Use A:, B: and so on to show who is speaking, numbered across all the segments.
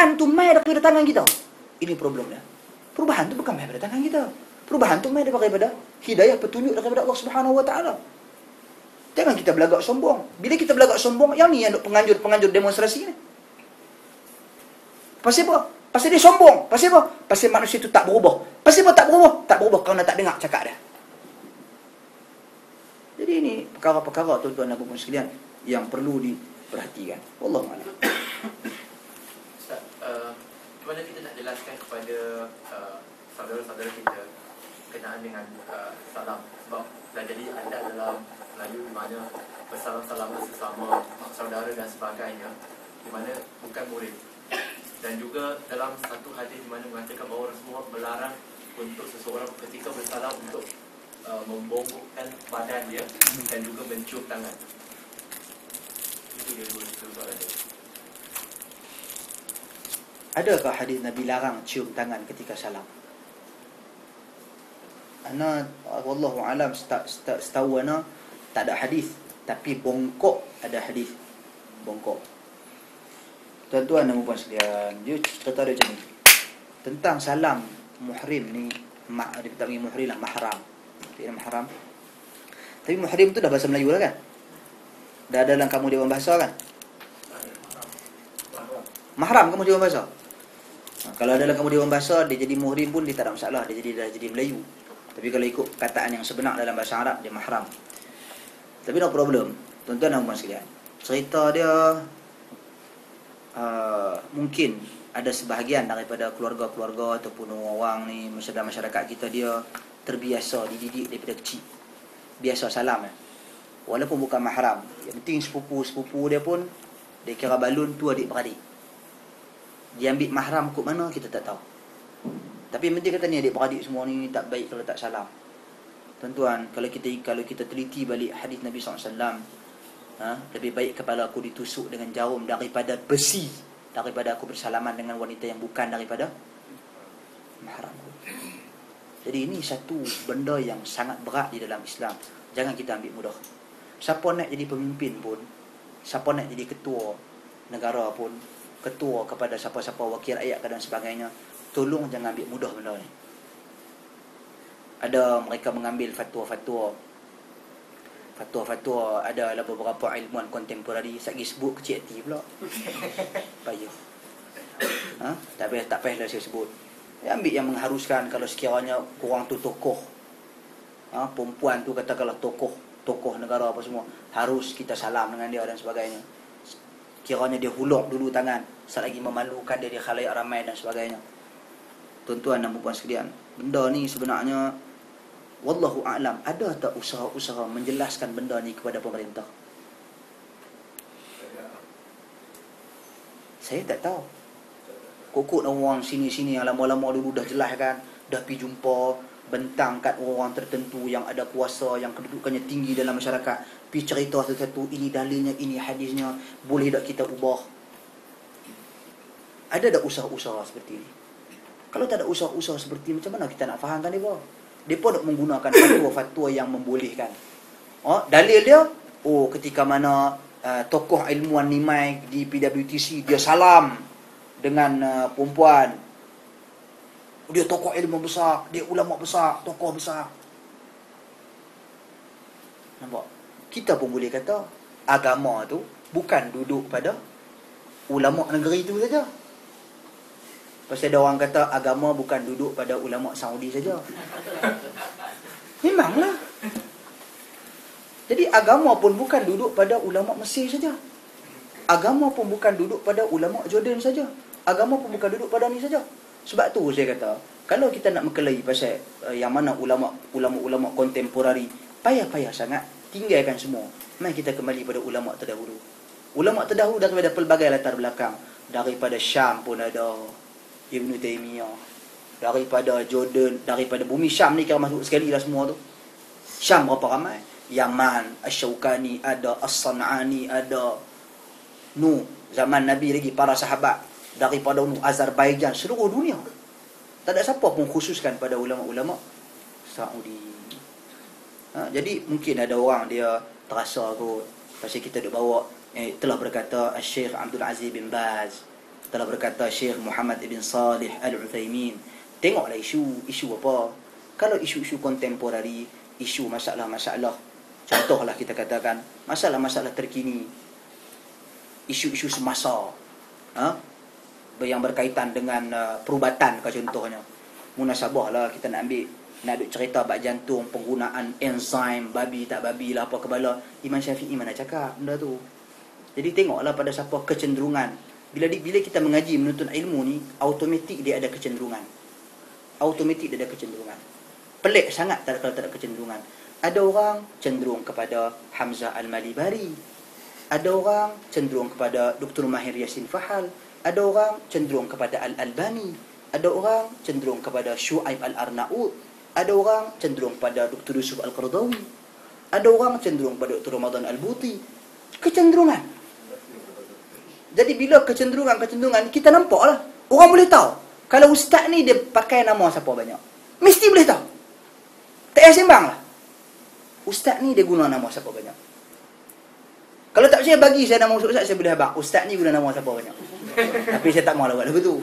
A: perubahan tu mai daripada tangan kita. Ini problemnya. Perubahan tu bukan mai daripada tangan kita. Perubahan tu mai daripada hidayah, petunjuk daripada Allah Subhanahu Wa Taala. Jangan kita belagak sombong. Bila kita belagak sombong, yang ni yang penganjur demonstrasi ni. Pasal apa? Pasal dia sombong. Pasal apa? Pasal manusia itu tak berubah. Pasal apa tak berubah? Tak berubah kerana tak dengar cakap dia. Jadi ini perkara-perkara tuan-tuan dan puan sekalian yang perlu diperhatikan. Wallahu a'lam.
B: Ustaz, mana kita nak jelaskan kepada saudara-saudara kita kenaan dengan salam, sebab dah jadi adat dalam Melayu di mana bersalam-salaman sesama saudara dan sebagainya, di mana bukan murid. Dan juga dalam satu hadis di mana mengatakan bahawa Rasulullah melarang untuk seseorang ketika bersalam untuk membongkokkan badan dia dan juga mencium tangan. Itu dia dua soalan dia.
A: Adakah hadis Nabi larang cium tangan ketika salam? Ana wallahu alam setahu ana tak ada hadis, tapi bongkok ada hadis. Bongkok. Tuan-tuan dan puan sekalian, dia cerita dia macam ni. Tentang salam muhrim ni, dia tak panggil muhrim lah, mahram. Dia mahram. Tapi muhrim tu dah bahasa Melayu lah kan? Dah ada dalam kamu Dewan Bahasa kan? Mahram kamu Dewan Bahasa. Kalau ada dalam kamu Dewan Bahasa, dia jadi muhrim pun dia tak ada masalah, dia jadi Melayu. Tapi kalau ikut kataan yang sebenar dalam bahasa Arab, dia mahram. Tapi no problem, tuan-tuan dan puan sekalian. Cerita dia mungkin ada sebahagian daripada keluarga-keluarga ataupun orang ni, masyarakat kita, dia terbiasa dididik daripada kecil biasa salam walaupun bukan mahram. Yang penting sepupu dia pun dia kira balun tu adik-beradik. Dia ambil mahram kot mana kita tak tahu. Tapi yang penting kata ni adik-beradik semua ni tak baik kalau tak salam. Tuan-tuan, kalau kita teliti balik hadis Nabi SAW, lebih baik kepala aku ditusuk dengan jarum daripada besi, daripada aku bersalaman dengan wanita yang bukan daripada mahram. Jadi ini satu benda yang sangat berat di dalam Islam. Jangan kita ambil mudah. Siapa nak jadi pemimpin pun, siapa nak jadi ketua negara pun, ketua kepada siapa-siapa wakil rakyat dan sebagainya, tolong jangan ambil mudah benda ni. Ada mereka mengambil fatwa-fatwa, ada beberapa ilmuwan kontemporari sagi sebut kecil hati pula. Payah. Tak payah saya sebut. Dia ambil yang mengharuskan kalau sekiranya korang tu tokoh. Perempuan tu katakanlah tokoh negara apa semua, harus kita salam dengan dia dan sebagainya. Kiranya dia huluk dulu tangan, sekali lagi memalukan dia di khalayak ramai dan sebagainya. Tuan-tuan dan puan sekalian, benda ni sebenarnya wallahu a'lam, ada tak usaha-usaha menjelaskan benda ni kepada pemerintah? Saya tak tahu. Kokok orang sini-sini yang lama-lama dulu dah jelas kan, dah pergi jumpa, bentang kat orang tertentu yang ada kuasa, yang kedudukannya tinggi dalam masyarakat, pergi cerita satu-satu, ini dalilnya, ini hadisnya, boleh tak kita ubah? Ada tak usaha-usaha seperti ini? Kalau tak ada usaha-usaha seperti ini, macam mana kita nak fahamkan mereka? Mereka nak menggunakan fatwa-fatwa yang membolehkan. Dalil dia, ketika mana tokoh ilmuwan Nimai di PWTC, dia salam dengan perempuan. Dia tokoh ilmu besar, dia ulama besar, tokoh besar. Nampak? Kita pun boleh kata agama tu bukan duduk pada ulama negeri tu saja. Pasal ada orang kata agama bukan duduk pada ulama Saudi saja. Memanglah. Jadi agama pun bukan duduk pada ulama Mesir saja. Agama pun bukan duduk pada ulama Jordan saja. Agama pun bukan duduk pada ni saja. Sebab tu saya kata, kalau kita nak mengkelai pasal yang mana ulama-ulama kontemporari, payah-payah sangat, tinggalkan semua. Mari kita kembali pada ulama terdahulu. Ulama terdahulu daripada pelbagai latar belakang. Daripada Syam pun ada Ibn Taymiyah. Daripada Jordan, daripada bumi Syam ni, kalau masuk sekali lah semua tu. Syam berapa ramai? Yaman, Asy-Syaukani ada, As-San'ani ada. Zaman Nabi lagi, para sahabat daripada Azerbaijan, seluruh dunia. Tak ada siapa pun khususkan pada ulama-ulama Saudi. Jadi mungkin ada orang dia terasa kot pasal kita duk bawa telah berkata Syekh Abdul Aziz bin Baz, telah berkata Syekh Muhammad ibn Salih Al-Uthaymin, tengoklah isu apa. Kalau isu-isu kontemporari, isu masalah-masalah, contohlah kita katakan masalah-masalah terkini, isu-isu semasa, yang berkaitan dengan perubatan contohnya. Munasabah lah kita nak ambil, nak duk cerita bab jantung, penggunaan enzim, babi tak babi lah, apa kebala. Imam Syafi'i mana cakap benda tu. Jadi tengoklah pada siapa kecenderungan. Bila kita mengaji, menuntut ilmu ni, automatik dia ada kecenderungan. Automatik dia ada kecenderungan. Pelik sangat kalau tak ada kecenderungan. Ada orang cenderung kepada Hamzah Al-Malibari. Ada orang cenderung kepada Dr. Mahir Yassin Fahal. Ada orang cenderung kepada Al-Albani. Ada orang cenderung kepada Shu'aib Al-Arnaud. Ada orang cenderung pada Dr. Yusuf Al-Qardawi. Ada orang cenderung pada Dr. Ramadan Al-Buti. Kecenderungan. Jadi bila kecenderungan kita nampak lah. Orang boleh tahu. Kalau ustaz ni dia pakai nama siapa banyak, mesti boleh tahu. Tak payah sembang lah. Ustaz ni dia guna nama siapa banyak. Kalau tak percaya bagi saya nama ustaz, saya boleh habaq. Ustaz ni guna nama siapa banyak. Tapi saya tak mahu lah buat lagu tu.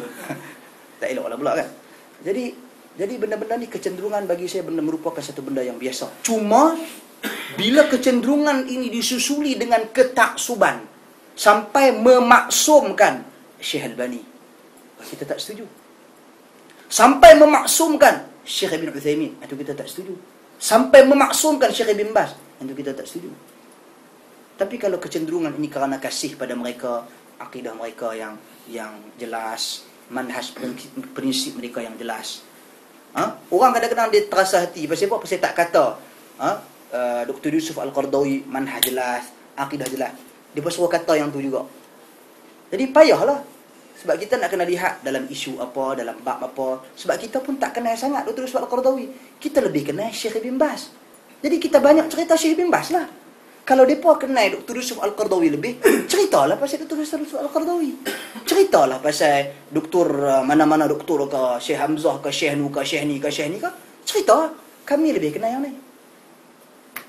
A: Tak elok lah pula kan. Jadi benda-benda ni kecenderungan bagi saya benda merupakan satu benda yang biasa. Cuma bila kecenderungan ini disusuli dengan ketaksuban sampai memaksumkan Syekh Albani, kita tak setuju. Sampai memaksumkan Syekh Ibn Uthaymin, itu kita tak setuju. Sampai memaksumkan Syekh Ibn Baz, itu kita tak setuju. Tapi kalau kecenderungan ini kerana kasih pada mereka, akidah mereka yang jelas, manhaj prinsip mereka yang jelas. Orang kadang-kadang dia terasa hati. Pasal apa? Pasal tak kata Dr. Yusuf Al-Qardawi manhaj jelas, akidah jelas. Dia pun suruh kata yang tu juga. Jadi payahlah. Sebab kita nak kena lihat dalam isu apa, dalam bab apa. Sebab kita pun tak kenal sangat Dr. Yusuf Al-Qardawi. Kita lebih kenal Syekh Ibn Baz. Jadi kita banyak cerita Syekh Ibn Baz lah. Kalau mereka kenal Dr. Yusuf Al-Qardawi lebih, ceritalah pasal Dr. Yusuf Al-Qardawi. Ceritalah pasal doktor mana-mana doktor ke, Syekh Hamzah ke, Syekh Nu ke, Syekh ni ke, Syekh ni ke. Cerita. Kami lebih kenal yang ni.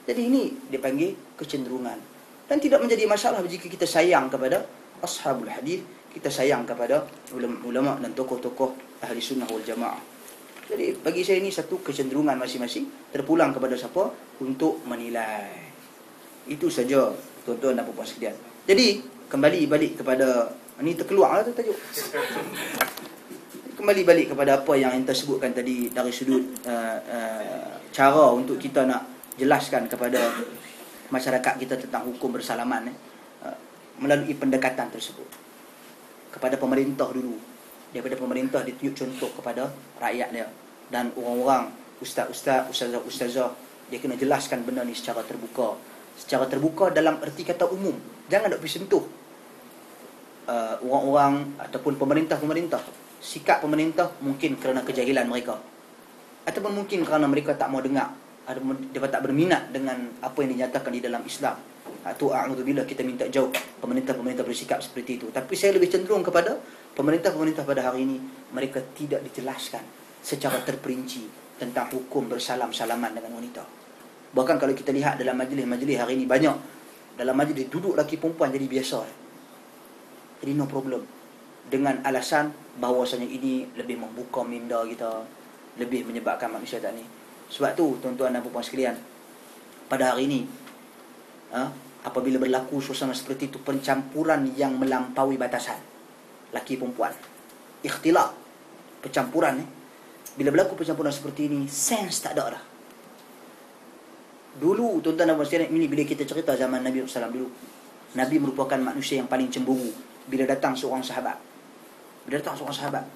A: Jadi ini dipanggil kecenderungan. Dan tidak menjadi masalah jika kita sayang kepada ashabul hadis, kita sayang kepada ulama dan tokoh-tokoh ahli sunnah wal jamaah. Jadi bagi saya ini satu kecenderungan masing-masing, terpulang kepada siapa untuk menilai. Itu saja tuan-tuan dan puan-puan sekalian. Jadi kembali balik kepada ini, terkeluarlah tu tajuk. Kembali balik kepada apa yang kita sebutkan tadi dari sudut cara untuk kita nak jelaskan kepada masyarakat kita tentang hukum bersalaman melalui pendekatan tersebut kepada pemerintah dulu. Daripada pemerintah ditunjuk contoh kepada rakyat dia, dan orang-orang ustaz-ustaz, ustazah-ustazah, dia kena jelaskan benda ni secara terbuka. Secara terbuka dalam erti kata umum. Jangan nak pergi sentuh orang-orang ataupun pemerintah-pemerintah. Sikap pemerintah mungkin kerana kejahilan mereka, ataupun mungkin kerana mereka tak mau dengar, dia tak berminat dengan apa yang dinyatakan di dalam Islam. Itu a'udzubillah, kita minta jauh pemerintah-pemerintah bersikap seperti itu. Tapi saya lebih cenderung kepada pemerintah-pemerintah pada hari ini, mereka tidak dijelaskan secara terperinci tentang hukum bersalam-salaman dengan wanita. Bahkan kalau kita lihat dalam majlis-majlis hari ini, banyak dalam majlis duduk lelaki perempuan jadi biasa. Jadi no problem, dengan alasan bahawasanya ini lebih membuka minda kita, lebih menyebabkan manusia tak ni. Sebab tu tuan-tuan dan puan-puan sekalian, pada hari ini apabila berlaku suasana seperti itu, pencampuran yang melampaui batasan, laki perempuan, ikhtilaf, pencampuran bila berlaku pencampuran seperti ini, sens tak ada dah. Dulu tuan-tuan dan puan sekalian, ini bila kita cerita zaman Nabi SAW dulu, Nabi merupakan manusia yang paling cemburu. Bila datang seorang sahabat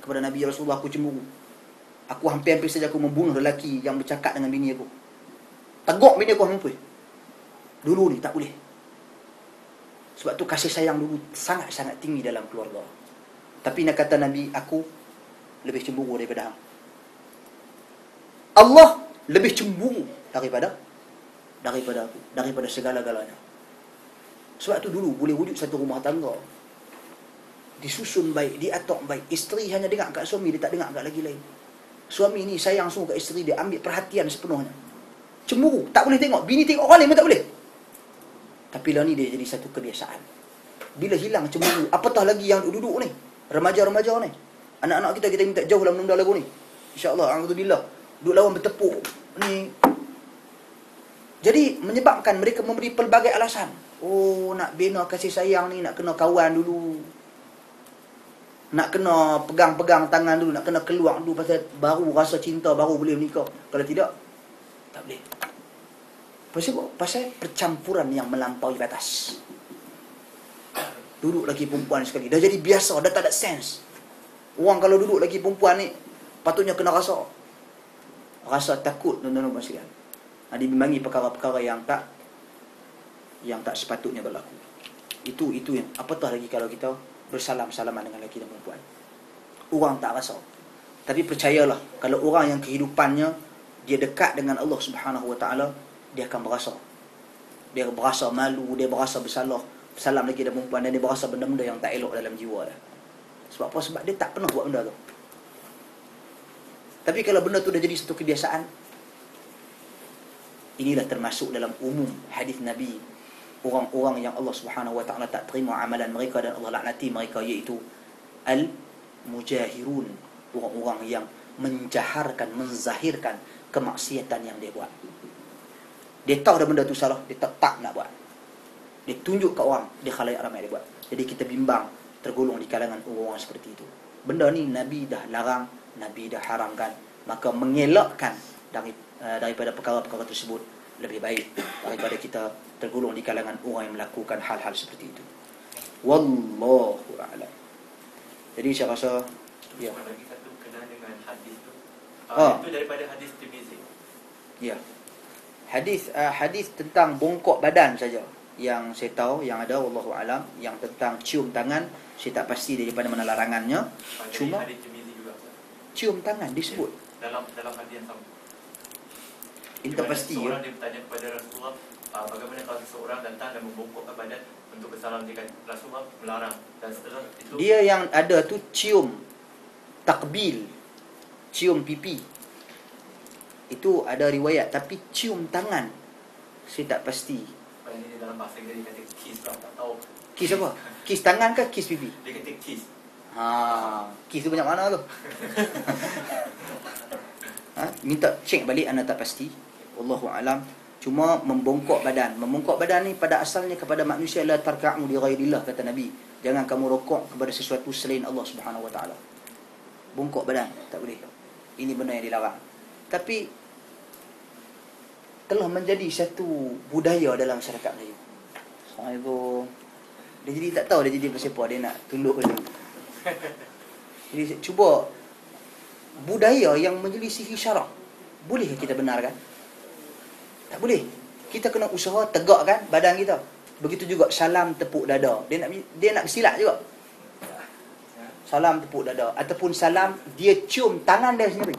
A: kepada Nabi, "Ya Rasulullah, aku cemburu. Aku hampir-hampir saja aku membunuh lelaki yang bercakap dengan bini aku. Teguk bini aku hampir." Dulu ni tak boleh. Sebab tu kasih sayang dulu sangat-sangat tinggi dalam keluarga. Tapi nak kata Nabi, aku lebih cemburu daripada hang. Allah lebih cemburu daripada aku, daripada segala-galanya. Sebab tu dulu boleh wujud satu rumah tangga, disusun baik, diatur baik. Isteri hanya dengar kat suami, dia tak dengar kat lagi lain. Suami ni sayang sungguh kat isteri dia, ambil perhatian sepenuhnya. Cemburu, tak boleh tengok. Bini tengok orang lain pun tak boleh. Tapi lah ni dia jadi satu kebiasaan. Bila hilang cemburu, apatah lagi yang duduk ni, Remaja-remaja ni. Anak-anak kita minta jauh dalam benda lagu ni. InsyaAllah, alhamdulillah. Duk lawan bertepuk. Ni. Jadi, menyebabkan mereka memberi pelbagai alasan. Oh, nak bina kasih sayang ni, nak kena kawan dulu. Nak kena pegang-pegang tangan dulu, nak kena keluar dulu pasal baru rasa cinta, baru boleh menikah. Kalau tidak, tak boleh. Pasal apa? Pasal percampuran yang melampaui batas. Duduk lagi perempuan sekali, dah jadi biasa, dah tak ada sense. Orang kalau duduk lagi perempuan ni, patutnya kena rasa takut, tuan-tuan sekalian. Dibimbangi perkara-perkara yang tak sepatutnya berlaku. Itu yang apatah lagi kalau kita bersalam-salaman dengan lelaki dan perempuan. Orang tak rasa. Tapi percayalah, kalau orang yang kehidupannya dia dekat dengan Allah Subhanahu Wa Taala, dia akan berasa. Dia berasa malu, dia berasa bersalah. Salam lagi dan perempuan, dan dia berasa benda-benda yang tak elok dalam jiwa dia. Sebab apa? Sebab dia tak pernah buat benda tu. Tapi kalau benda tu dah jadi satu kebiasaan, inilah termasuk dalam umum hadis Nabi, orang-orang yang Allah Subhanahu Wa Taala tak terima amalan mereka dan Allah laknati mereka, iaitu al-mujahirun, orang-orang yang menjaharkan, menzahirkan kemaksiatan yang dia buat. Dia tahu dah benda tu salah, dia tak nak buat. Dia tunjuk ke orang, dia khalayak ramai dia buat. Jadi kita bimbang tergolong di kalangan orang-orang seperti itu. Benda ni Nabi dah larang, Nabi dah haramkan. Maka mengelakkan daripada perkara-perkara tersebut lebih baik daripada kita tergolong di kalangan orang yang melakukan hal-hal seperti itu. Wallahu a'lam. Jadi saya rasa ya.
B: Lagi satu kenal dengan hadis tu.
A: Oh.
B: Itu daripada hadis Tirmizi.
A: Ya. Hadis tentang bongkok badan saja yang saya tahu, yang ada wallahu alam. Yang tentang cium tangan saya tak pasti daripada mana larangannya. Cuma
B: hadis Tirmizi juga.
A: Cium tangan disebut
B: Dalam hadis yang sama.
A: Ini tak pasti ya.
B: Seorang dia bertanya kepada Rasulullah, bagaimana kalau seseorang datang dan membongkokkan badan untuk bersalam, dengan Rasulullah melarang. Dan setelah itu
A: Dia yang ada tu cium takbil, cium pipi. Itu ada riwayat, tapi cium tangan saya tak pasti.
B: ini dalam bahasa Inggeris dia kata kiss lah, tak tahu.
A: Kiss apa? Kiss tangan ke kiss pipi?
B: Dia kata kiss.
A: Kiss tu banyak mana tu? Minta cek balik, anda tak pasti. Wallahu alam. Cuma membongkok badan. Membongkok badan ni pada asalnya kepada manusia la tarka'u li ghairillah, kata Nabi. Jangan kamu rokok kepada sesuatu selain Allah Subhanahu Wa Taala. Bongkok badan tak boleh. Ini benda yang dilarang. Tapi telah menjadi satu budaya dalam masyarakat Melayu. Assalamualaikum. Dia jadi tak tahu dia jadi pasal apa, dia nak tunduk dulu. Jadi cuba budaya yang menyelisihi syarak. Boleh kita benarkan? Tak boleh. Kita kena usaha tegakkan badan kita. Begitu juga salam tepuk dada. Dia nak bersilat juga. Salam tepuk dada ataupun salam dia cium tangan dia sendiri.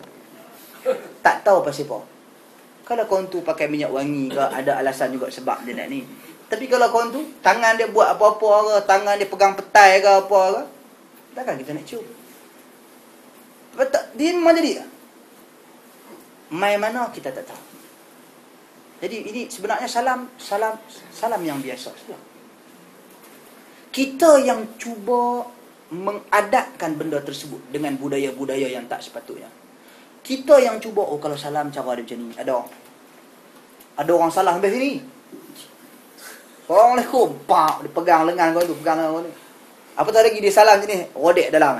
A: Tak tahu pasal apa. Kalau kawan tu pakai minyak wangi ke, ada alasan juga sebab dia nak ni. Tapi kalau kawan tu tangan dia buat apa-apa ke, tangan dia pegang petai ke apa ke, takkan kita nak cium. Betul, dia memang jadi. Mai mana kita tak tahu. Jadi ini sebenarnya salam yang biasa saja. Kita yang cuba mengadapkan benda tersebut dengan budaya-budaya yang tak sepatutnya. Kita yang cuba, kalau salam cara dia macam ni. Ada orang salah sampai sini. Assalamualaikum. Pak, dia pegang lengan kau tu, pegang lengan kau ni. Apa tak lagi dia salam sini, rodek dalam.